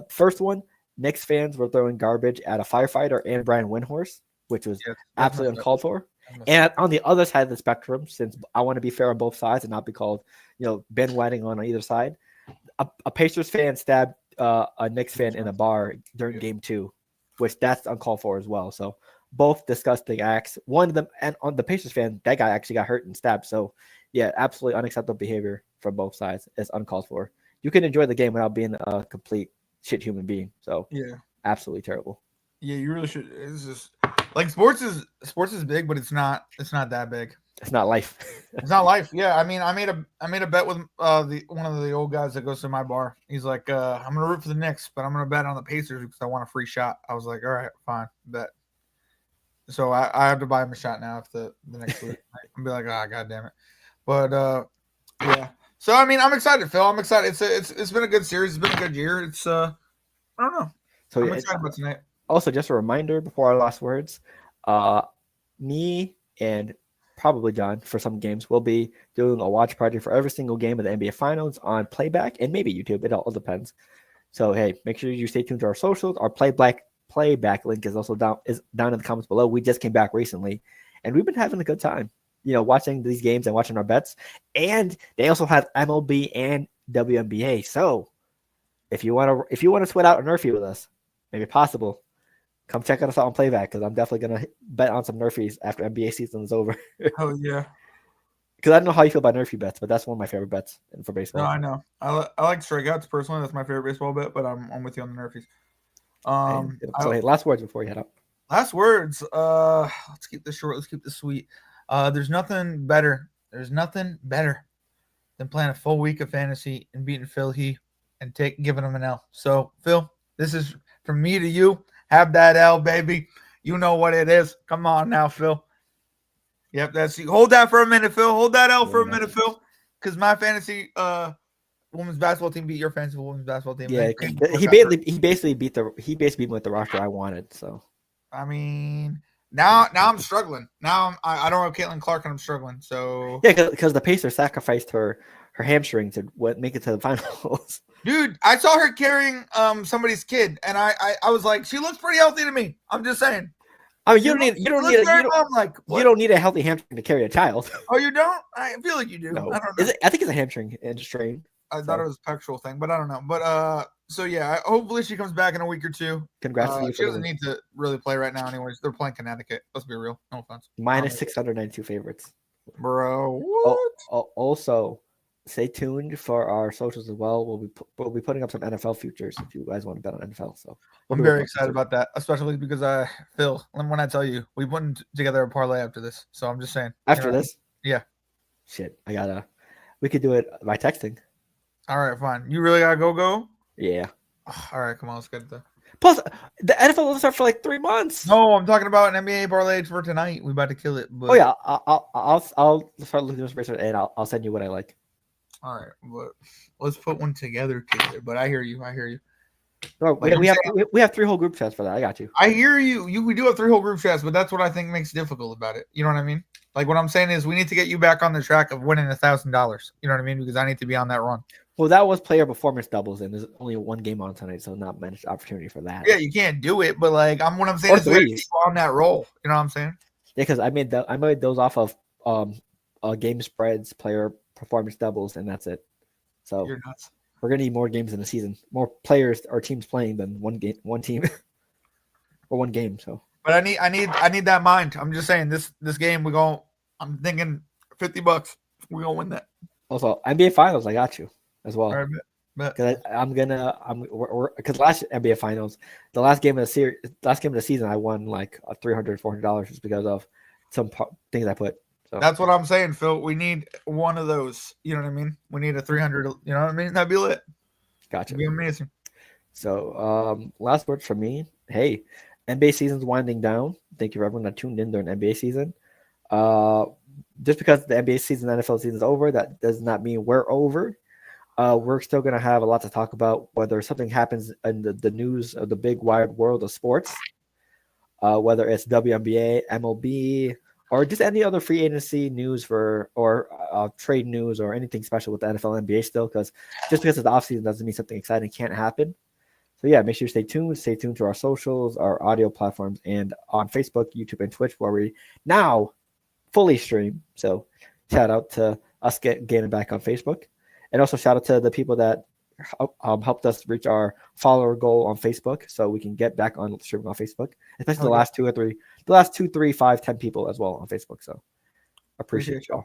First one, Knicks fans were throwing garbage at a firefighter and Brian Windhorst, which was Yeah, absolutely uncalled for. And on the other side of the spectrum, since I want to be fair on both sides and not be called, bandwagoning on either side, a Pacers fan stabbed a Knicks fan in a bar during Game 2, which that's uncalled for as well. So both disgusting acts. One of them, and on the Pacers fan, that guy actually got hurt and stabbed. So yeah, absolutely unacceptable behavior from both sides. It's uncalled for. You can enjoy the game without being a complete shit human being. So yeah, absolutely terrible. Yeah, you really should. It's just like sports is big, but it's not that big. It's not life. It's not life. Yeah, I mean, I made a bet with one of the old guys that goes to my bar. He's like, I'm gonna root for the Knicks, but I'm gonna bet on the Pacers because I want a free shot. I was like, all right, fine, bet. So I have to buy him a shot now if the next week. I'll be like, god damn it. But yeah. So I mean, I'm excited, Phil. I'm excited. It's been a good series. It's been a good year. It's I don't know. So I'm excited about tonight. Also, just a reminder before our last words, me and probably John for some games will be doing a watch party for every single game of the NBA Finals on playback and maybe YouTube. It all depends. So hey, make sure you stay tuned to our socials. Our playback link is also down in the comments below. We just came back recently, and we've been having a good time. Watching these games and watching our bets. And they also have MLB and WNBA. So if you want to sweat out a Nerfie with us, maybe possible, come check us out on playback because I'm definitely gonna bet on some Nerfies after NBA season is over. Oh yeah. Because I don't know how you feel about Nerfie bets, but that's one of my favorite bets for baseball. No, I know. I like strikeouts personally. That's my favorite baseball bet, but I'm with you on the Nerfies. Hey, last words before you head up. Last words. Let's keep this short. Let's keep this sweet. There's nothing better. Than playing a full week of fantasy and beating Phil and giving him an L. So Phil, this is from me to you. Have that L, baby. You know what it is. Come on now, Phil. Yep, hold that for a minute, Phil. Hold that L for a minute, Phil. Because my fantasy women's basketball team beat your fantasy women's basketball team. Yeah, he basically beat me with the roster I wanted. So I mean, now I'm struggling. Now I don't have Caitlin Clark and I'm struggling. So yeah, because the Pacers sacrificed her hamstring to make it to the finals. Dude, I saw her carrying somebody's kid, and I was like, she looks pretty healthy to me. I'm just saying. I mean, you don't need a healthy hamstring to carry a child. Oh, you don't? I feel like you do. No. I don't know. I think it's a hamstring and strain. I thought it was a pectoral thing, but I don't know. But so yeah, hopefully she comes back in a week or two. Congrats to you. She doesn't need to really play right now, anyways. They're playing Connecticut. Let's be real. No offense. Minus 692 favorites. Bro, what? Also, stay tuned for our socials as well. We'll be putting up some NFL futures if you guys want to bet on NFL. So I'm very excited about that, especially because Phil, when I tell you, we put together a parlay after this. So I'm just saying. After this? Yeah. Shit, we could do it by texting. All right, fine. You really gotta go? Yeah. All right, come on, let's get the. Plus, the NFL will start for like 3 months. No, I'm talking about an NBA parlay for tonight. We about to kill it. But... Oh yeah, I'll start looking at this and I'll send you what I like. All right, but let's put one together. But I hear you. No, we have 3 whole group chats for that. I got you. I hear you. We do have 3 whole group chats, but that's what I think makes it difficult about it. You know what I mean? Like what I'm saying is we need to get you back on the track of winning $1,000. You know what I mean? Because I need to be on that run. Well, that was player performance doubles, and there's only one game on tonight, so not much opportunity for that. Yeah, you can't do it, but like what I'm saying is we keep on that roll. You know what I'm saying? Yeah, because I made those off of game spreads, player performance doubles, and that's it. So you're nuts. We're gonna need more games in the season, more players or teams playing than one team, or one game. So, but I need that mind. I'm just saying this game I'm thinking $50. We're gonna win that. Also, NBA Finals, I got you as well. All right, because because last NBA Finals, the last game of the season, I won like $300, $400 just because of some things I put. So that's what I'm saying, Phil. We need one of those. You know what I mean? We need a 300. You know what I mean? That'd be lit. Gotcha. It'd be amazing. So, last words from me. Hey, NBA season's winding down. Thank you for everyone that tuned in during NBA season. Just because the NBA season, the NFL season is over, that does not mean we're over. We're still going to have a lot to talk about, whether something happens in the news of the big wide world of sports, whether it's WNBA, MLB, or just any other free agency news or trade news or anything special with the NFL and NBA still, because just because it's the offseason doesn't mean something exciting can't happen. So yeah, make sure you stay tuned. Stay tuned to our socials, our audio platforms, and on Facebook, YouTube, and Twitch, where we now fully stream. So shout out to us getting back on Facebook, and also shout out to the people that helped us reach our follower goal on Facebook, so we can get back on streaming on Facebook. Especially the last 2, 3, 5, 10 people as well on Facebook. So appreciate y'all.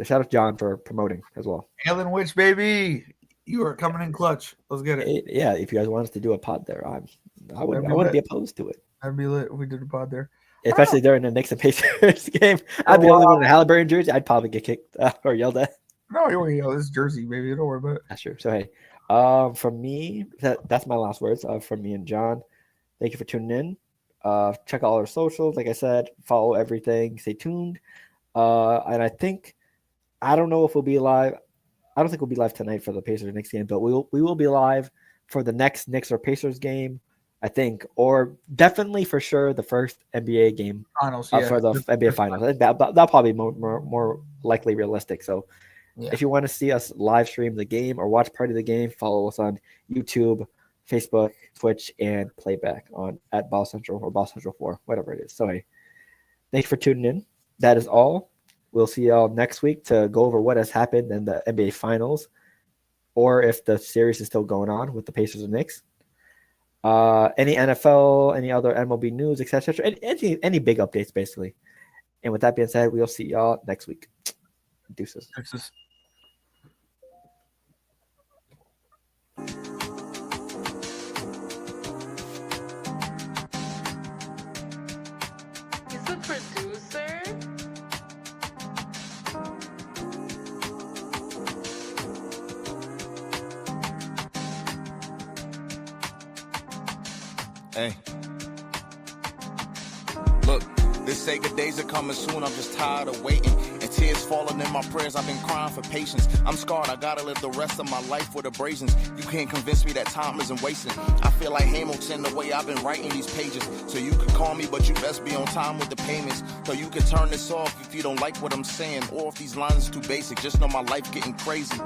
Shout out to John for promoting as well. Alien Witch, baby. You are coming in clutch. Let's get it. Yeah, if you guys want us to do a pod there, I wouldn't be opposed to it. That'd be lit if we did a pod there. Especially during the Knicks and Pacers game. I'd be the only one in a Halliburton jersey. I'd probably get kicked or yelled at. No, you won't yell. This is Jersey, baby. Don't worry about it. That's true. So hey, from me, that's my last words. From me and John. Thank you for tuning in. Check all our socials. Like I said, follow everything. Stay tuned. And I don't know if we'll be live. I don't think we'll be live tonight for the Pacers Knicks game, but we will be live for the next Knicks or Pacers game, I think, or definitely for sure the first NBA game finals for the NBA finals. I think that'll probably be more likely realistic. So if you want to see us live stream the game or watch part of the game, follow us on YouTube, Facebook, Twitch, and playback at Ball Central or Ball Central 4, whatever it is. So hey, thanks for tuning in. That is all. We'll see y'all next week to go over what has happened in the NBA Finals, or if the series is still going on with the Pacers and Knicks. Any NFL, any other MLB news, etc. Any big updates, basically. And with that being said, we'll see y'all next week. Deuces. He's a producer. Hey. Look, this Sega days are coming soon. I'm just tired of waiting. And tears falling in my prayers. I've been crying for patience. I'm scarred. I gotta live the rest of my life with abrasions. You can't convince me that time isn't wasting. I feel like Hamilton the way I've been writing these pages. So you can call me, but you best be on time with the payments. So you can turn this off if you don't like what I'm saying. Or if these lines are too basic. Just know my life getting crazy.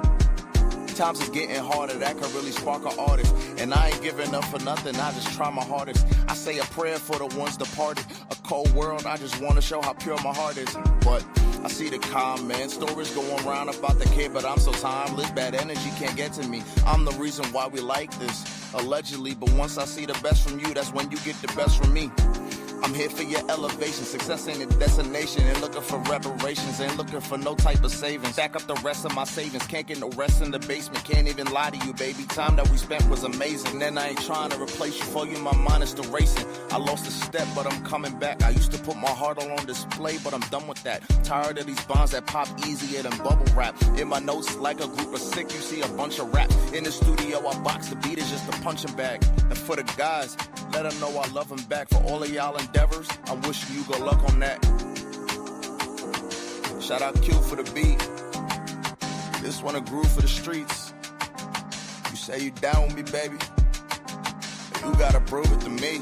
Times is getting harder, that could really spark an artist. And I ain't giving up for nothing, I just try my hardest. I say a prayer for the ones departed. A cold world, I just want to show how pure my heart is. But I see the comments, stories going around about the kid, but I'm so timeless, bad energy can't get to me. I'm the reason why we like this, allegedly. But once I see the best from you, that's when you get the best from me. I'm here for your elevation. Success ain't a destination. Ain't looking for reparations. Ain't looking for no type of savings. Stack up the rest of my savings. Can't get no rest in the basement. Can't even lie to you, baby. Time that we spent was amazing. And I ain't trying to replace you. For you, my mind is still racing. I lost a step, but I'm coming back. I used to put my heart all on display, but I'm done with that. Tired of these bonds that pop easier than bubble wrap. In my notes, like a group of sick, you see a bunch of rap. In the studio, I box the beat is just a punching bag. And for the guys, let them know I love them back. For all of y'all endeavors, I wish you good luck on that. Shout out Q for the beat. This one a groove for the streets. You say you down with me, baby. You gotta prove it to me.